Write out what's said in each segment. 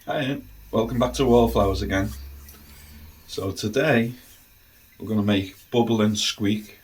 Hi, welcome back to Wallflowers again. So today we're going to make bubble and squeak.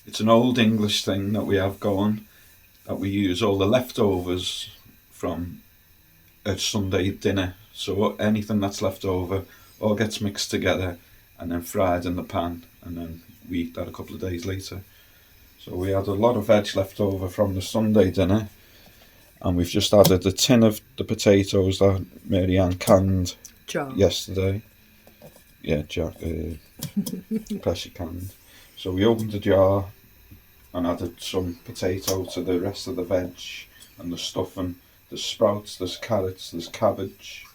It's an old English thing that we have going, that we use all the leftovers from a Sunday dinner. So anything that's left over all gets mixed together and then fried in the pan, and then we eat that a couple of days later. So we had a lot of veg left over from the Sunday dinner, and we've just added a tin of the potatoes that Mary Ann canned yesterday. Yeah, pressure canned. So we opened the jar and added some potato to the rest of the veg and the stuffing. There's sprouts, there's carrots, there's cabbage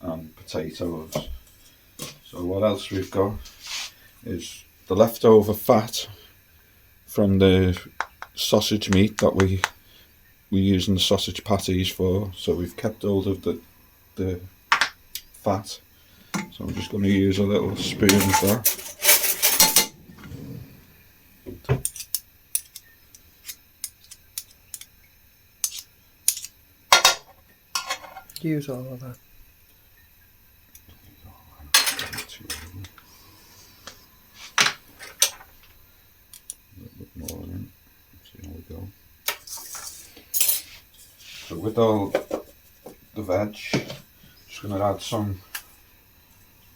and potatoes. So what else we've got is the leftover fat from the sausage meat that we using the sausage patties for. So we've kept hold of the fat. So I'm just going to use a little spoon of that. Use all of that. A little bit more in. See how we go. So with all the veg, just going to add some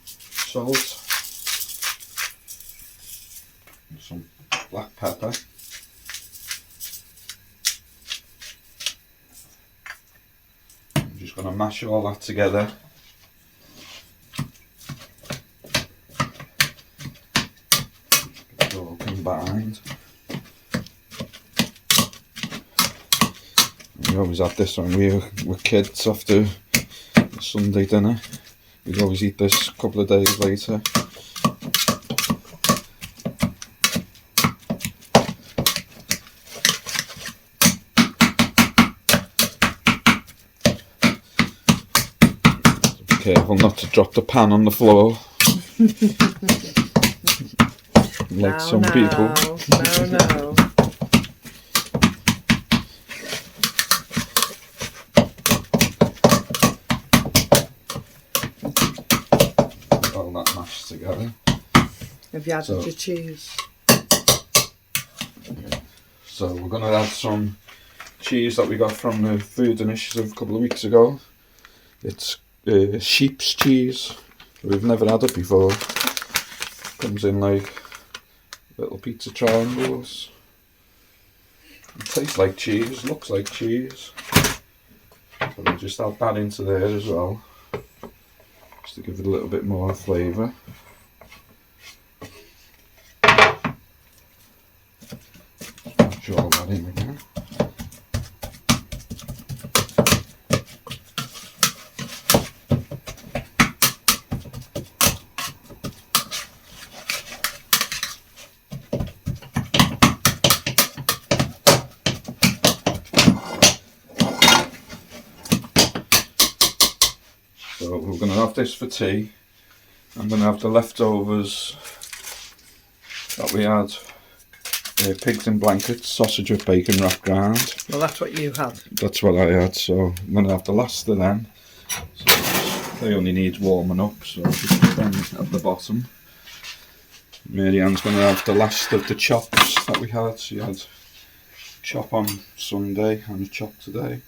salt, some black pepper, I'm just going to mash all that together. Get it all combined. We always had this when we were kids after the Sunday dinner. We'd always eat this a couple of days later. Be careful not to drop the pan on the floor. Like some people. No. All that mashed together. Have you added your cheese? So we're going to add some cheese that we got from the food initiative a couple of weeks ago. It's sheep's cheese. We've never had it before. Comes in like little pizza triangles. It tastes like cheese, looks like cheese. So we'll just add that into there as well, just to give it a little bit more flavour. Draw that in again. So we're going to have this for tea. I'm going to have the leftovers that we had. Pigs in blankets, sausage with bacon wrapped round. Well, that's what you had. That's what I had, so I'm going to have the last of them. So they only need warming up, so I'll just put them at the bottom. Mary Ann's going to have the last of the chops that we had. She had chop on Sunday and a chop today.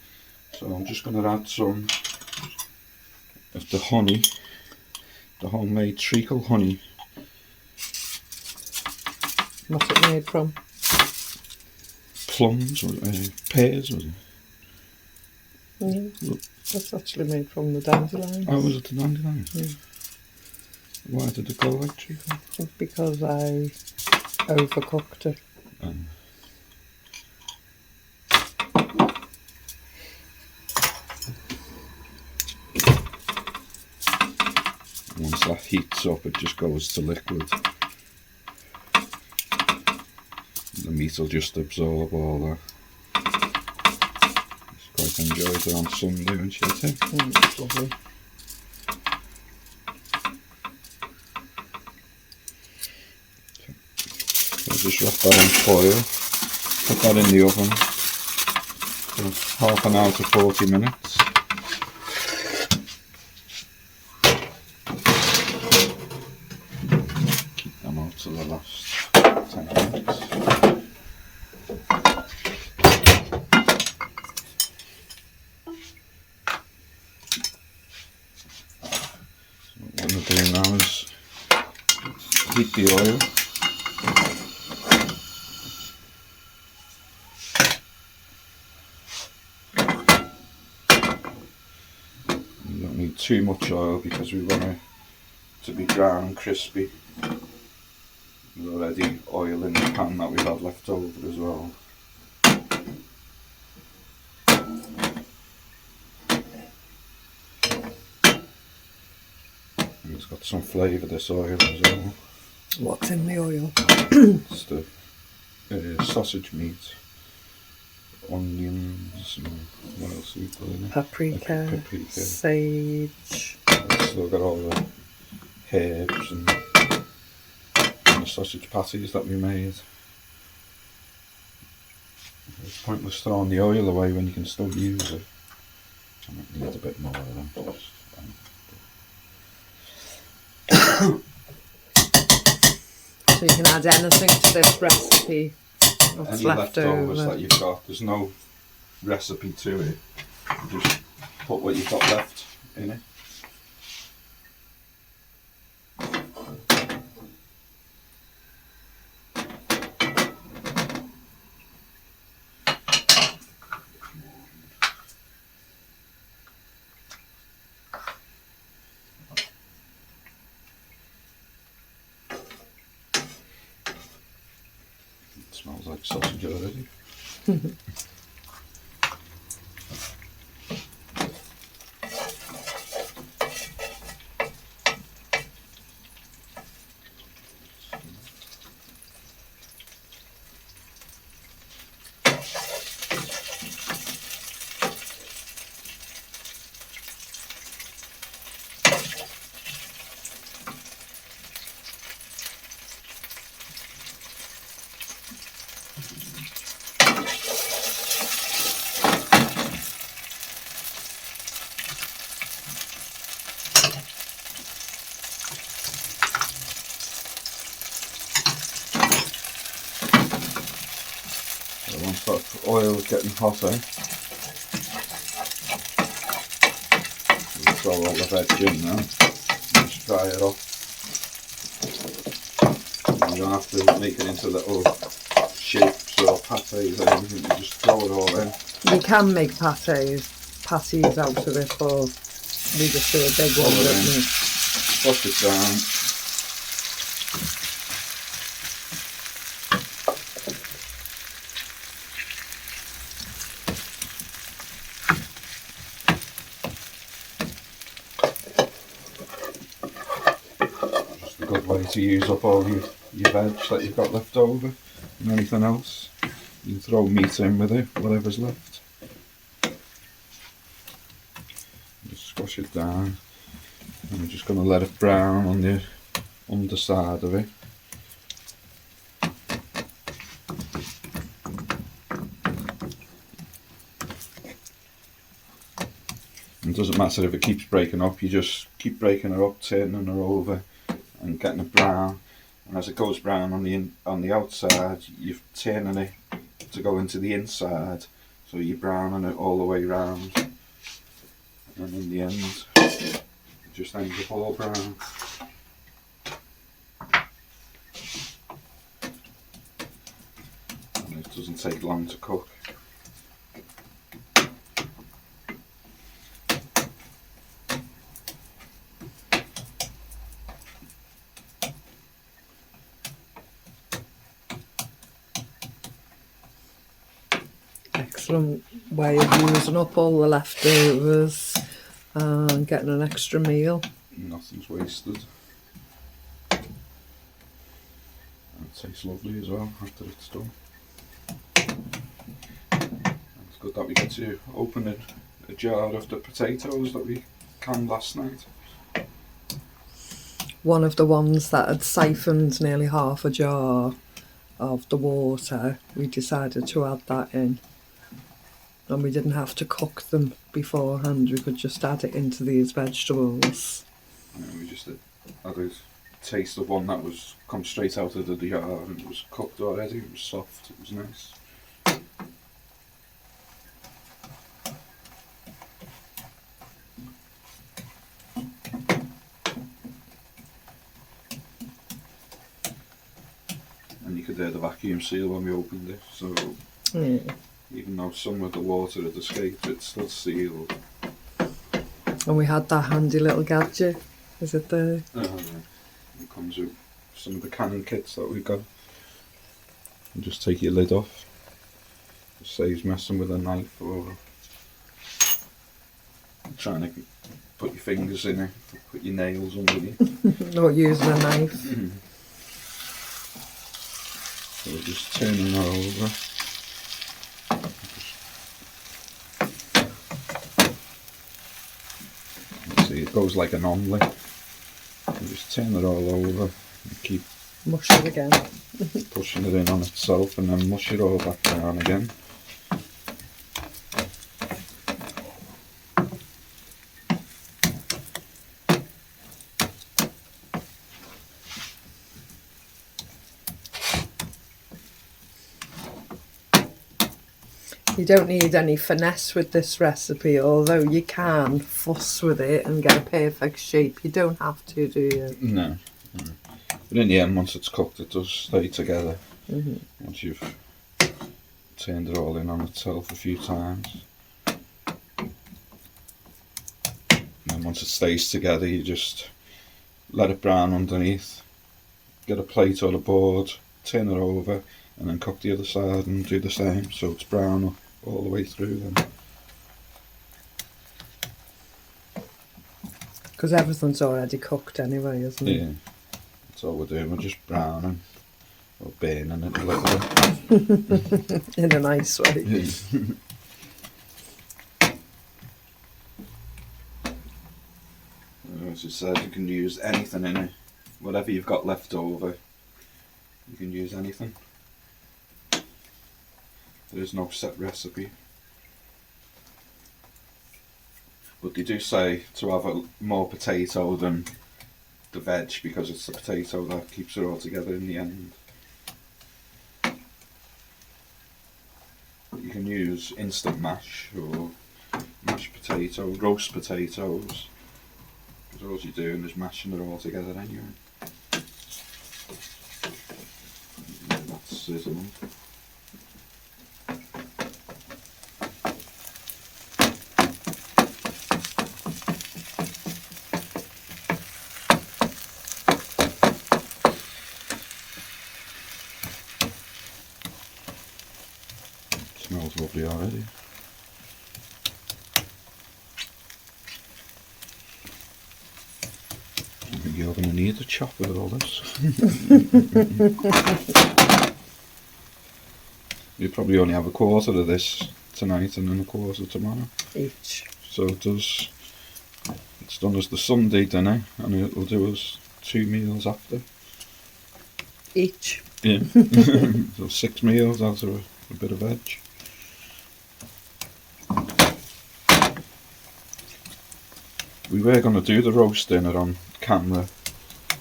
So I'm just going to add some of the honey, the homemade treacle honey. What's it made from? Plums, or pears, was it? That's actually made from the dandelions. Oh, was it the dandelions? Yeah. Why did it go like treacle? Because I overcooked it. Once that heats up, it just goes to liquid. The meat will just absorb all that. Quite enjoyed it on Sunday when she had it. It's lovely. So just wrap that in foil, put that in the oven for half an hour to 40 minutes. heat the oil. You don't need too much oil because we want it to be brown and crispy. There's already oil in the pan that we've had left over as well. And it's got some flavour, this oil as well. What's in the oil? It's the sausage meat, onions, and what else have we put in it? Paprika, sage. It's still got all the herbs and the sausage patties that we made. It's pointless throwing the oil away when you can still use it. I might need a bit more of them. So you can add anything to this recipe that's Any left leftovers over. that you've got, there's no recipe to it. You just put what you've got left in it. It smells like sausage already. Once that oil is getting hotter, we'll throw all the veg in now, just fry it up. You don't have to make it into little shapes or patés or anything, you just throw it all in. You can make patties out of it, but we just do a big one, Throw it don't in. we? Wash it down. Just a good way to use up all your veg that you've got left over and anything else. You can throw meat in with it, whatever's left. Just squash it down. And we're just going to let it brown on the underside of it. It doesn't matter if it keeps breaking up, you just keep breaking her up, turning her over and getting it brown. And as it goes brown on the outside, you're turning it to go into the inside, so you're browning it all the way round. And in the end, it just ends up all brown. And it doesn't take long to cook. Excellent way of using up all the leftovers and getting an extra meal. Nothing's wasted. And it tastes lovely as well after it's done. And it's good that we get to open a jar of the potatoes that we canned last night. One of the ones that had siphoned nearly half a jar of the water, we decided to add that in. And we didn't have to cook them beforehand, we could just add it into these vegetables. And we just had a taste of one that was come straight out of the jar and it was cooked already, it was soft, it was nice. hear the vacuum seal when we opened it, so Yeah. even though some of the water had escaped, it's still sealed. And we had that handy little gadget. Is it there? It comes with some of the canning kits that we got. You just take your lid off. It saves messing with a knife or trying to put your fingers in it, put your nails underneath. Not using a knife. So we're just turning that over. See, it goes like an omelette. You just turn it all over and keep Mush it again. pushing it in on itself and then mush it all back down again. You don't need any finesse with this recipe, although you can fuss with it and get a perfect shape. You don't have to, do you? No. But in the end, once it's cooked, it does stay together. Once you've turned it all in on itself a few times. And once it stays together, you just let it brown underneath. Get a plate or a board, turn it over, and then cook the other side and do the same, so it's brown all the way through then. Because everything's already cooked anyway, isn't it? Yeah, that's all we're doing. We're just browning or burning it a little bit. In a nice way. As you said, you can use anything in it. Whatever you've got left over, you can use anything. There is no set recipe. But they do say to have more potato than the veg, because it's the potato that keeps it all together in the end. But you can use instant mash or mashed potato, roast potatoes, because all you're doing is mashing it all together anyway. That's sizzling. Smells lovely already. I think you're going to need a chopper with all this. You probably only have a quarter of this tonight and then a quarter tomorrow. Each. So it's done as the Sunday dinner, and it'll do us 2 meals after. Each. Yeah. So 6 meals out of a bit of veg. We were going to do the roast dinner on camera,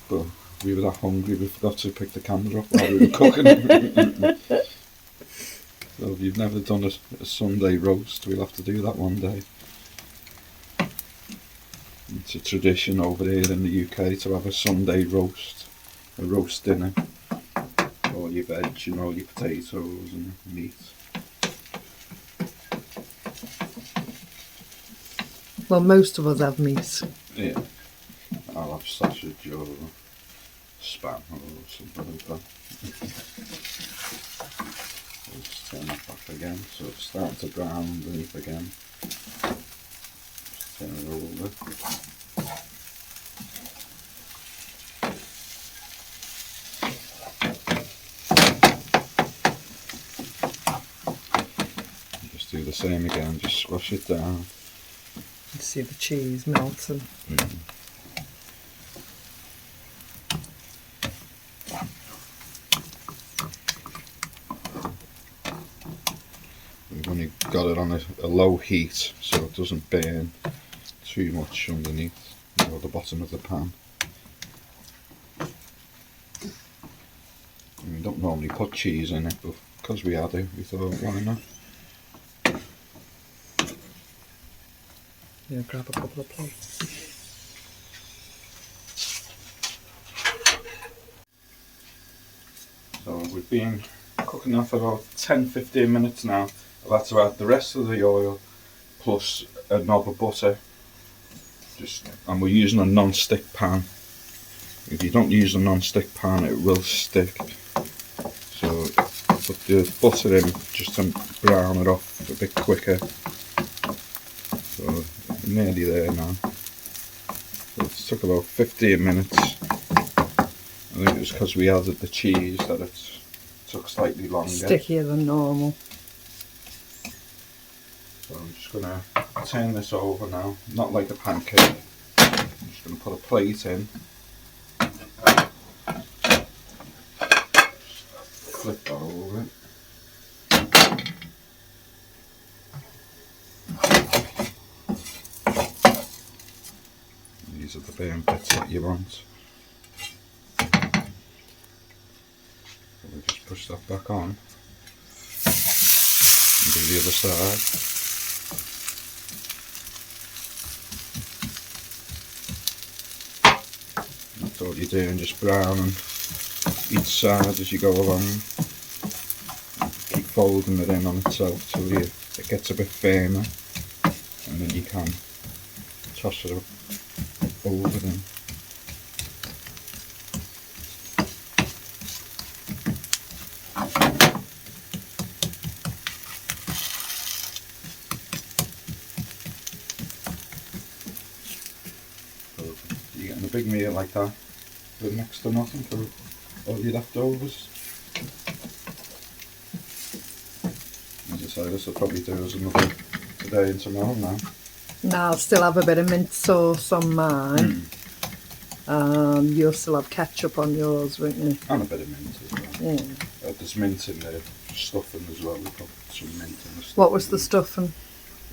but we were that hungry we forgot to pick the camera up while we were cooking. So if you've never done a Sunday roast, we'll have to do that one day. It's a tradition over here in the UK to have a Sunday roast, a roast dinner. All your veg and all your potatoes and meat. Well, most of us have meat. Yeah. I'll have sausage or spam or something like that. We'll just turn that back again, so it's starting to brown underneath again. Just turn it over. Just do the same again, just squash it down. You see the cheese melting. We've only got it on a low heat so it doesn't burn too much underneath, or the bottom of the pan. And we don't normally put cheese in it, but because we had it, we thought, why not? Yeah, grab a couple of plates. So we've been cooking that for about 10-15 minutes now. I've had to add the rest of the oil plus a knob of butter. And we're using a non-stick pan. If you don't use a non-stick pan, it will stick. So put the butter in just to brown it off a bit quicker. So nearly there now. So it took about 15 minutes. I think it was because we added the cheese that it took slightly longer. Stickier than normal. So I'm just going to turn this over now, not like a pancake. I'm just going to put a plate in. Flip that over. These are the burnt bits that you want. We'll just push that back on and do the other side. That's all you're doing, just browning each side as you go along. Keep folding it in on itself till it gets a bit firmer, and then you can toss it up over them. You're getting a big meal like that with next to nothing for all your leftovers. As I say, this will probably do us another today and tomorrow now. Now I'll still have a bit of mint sauce on mine. You'll still have ketchup on yours, won't you? And a bit of mint as well. Yeah. There's mint in the stuffing as well. We've got some mint in the stuffing. What was the stuffing?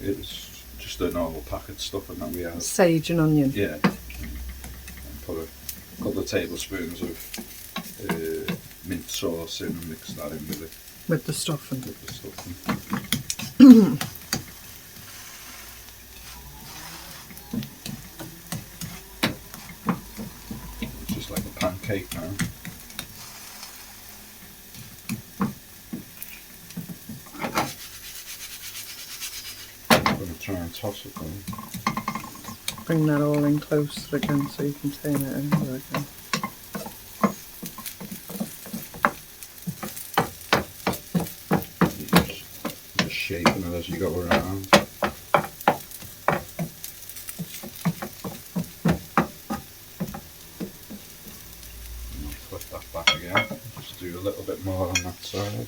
It's just a normal packet stuffing that we have. Sage and onion. Yeah. And put a couple of tablespoons of mint sauce in and mix that in with it. With the stuffing. With the stuffing. It's just like a pancake now. I'm going to try and toss it though. Bring that all in closer again so you can turn it over again. Just shaping it as you go around. Flip that back again. Just do a little bit more on that side.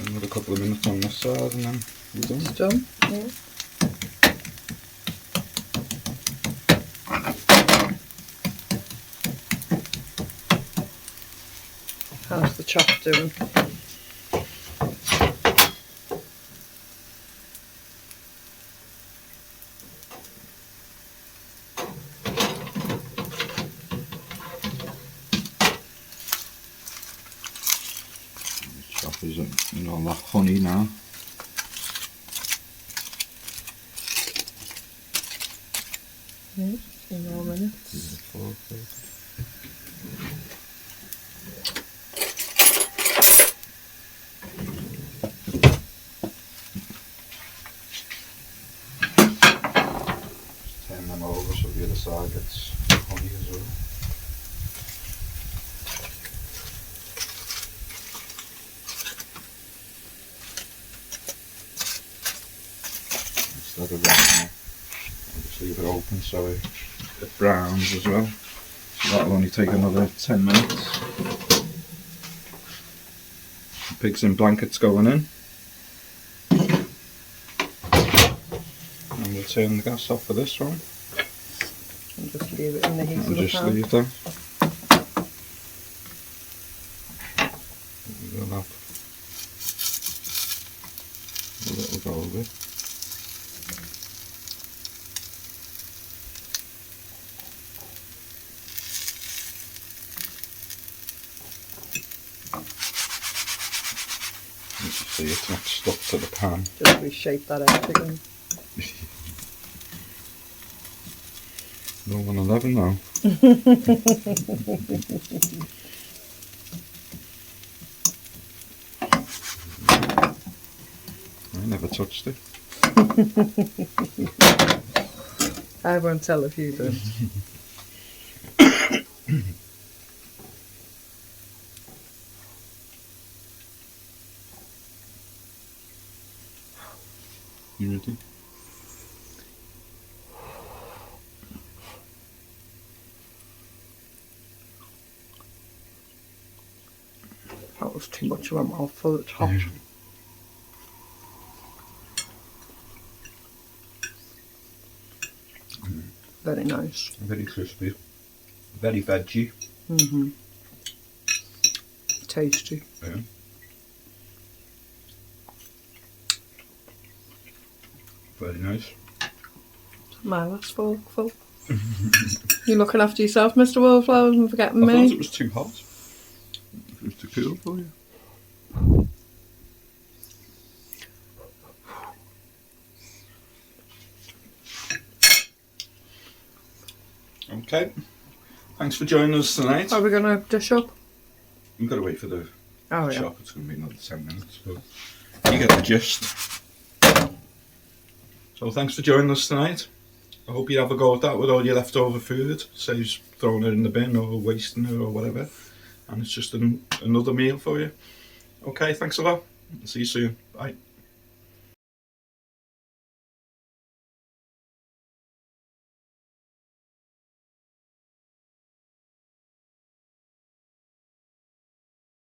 Another couple of minutes on this side and then we're done. It's done? Yeah. How's the chop doing? Chop is in all that honey now. Yeah, 2 more minutes. Just turn them over so the other side gets honey as well. Instead of wrapping it, I'll just leave it open so it browns as well. So that'll only take another 10 minutes. The pigs in blankets going in. And we'll turn the gas off for this one. And just leave it in the heat of And the just pan. leave that. We'll have a little go of it. You can see it it's not stuck to the pan. Just reshape that out again. No 111 now. I never touched it. I won't tell if you do. You ready? That was too much of a mouthful, it's hot. Very nice. Very crispy. Very veggie. Tasty. Yeah. Very nice. My last forkful. You looking after yourself, Mr. Wallflowers, and forgetting I me? thought it was too hot. It was too cool for you. Okay. Thanks for joining us tonight. Are we going to dish up? We've got to wait for the Oh, yeah. shop. It's going to be another 10 minutes. So you get the gist. So thanks for joining us tonight. I hope you have a go at that with all your leftover food. Saves throwing it in the bin or wasting it or whatever. And it's just another meal for you. Okay, thanks a lot. See you soon. Bye.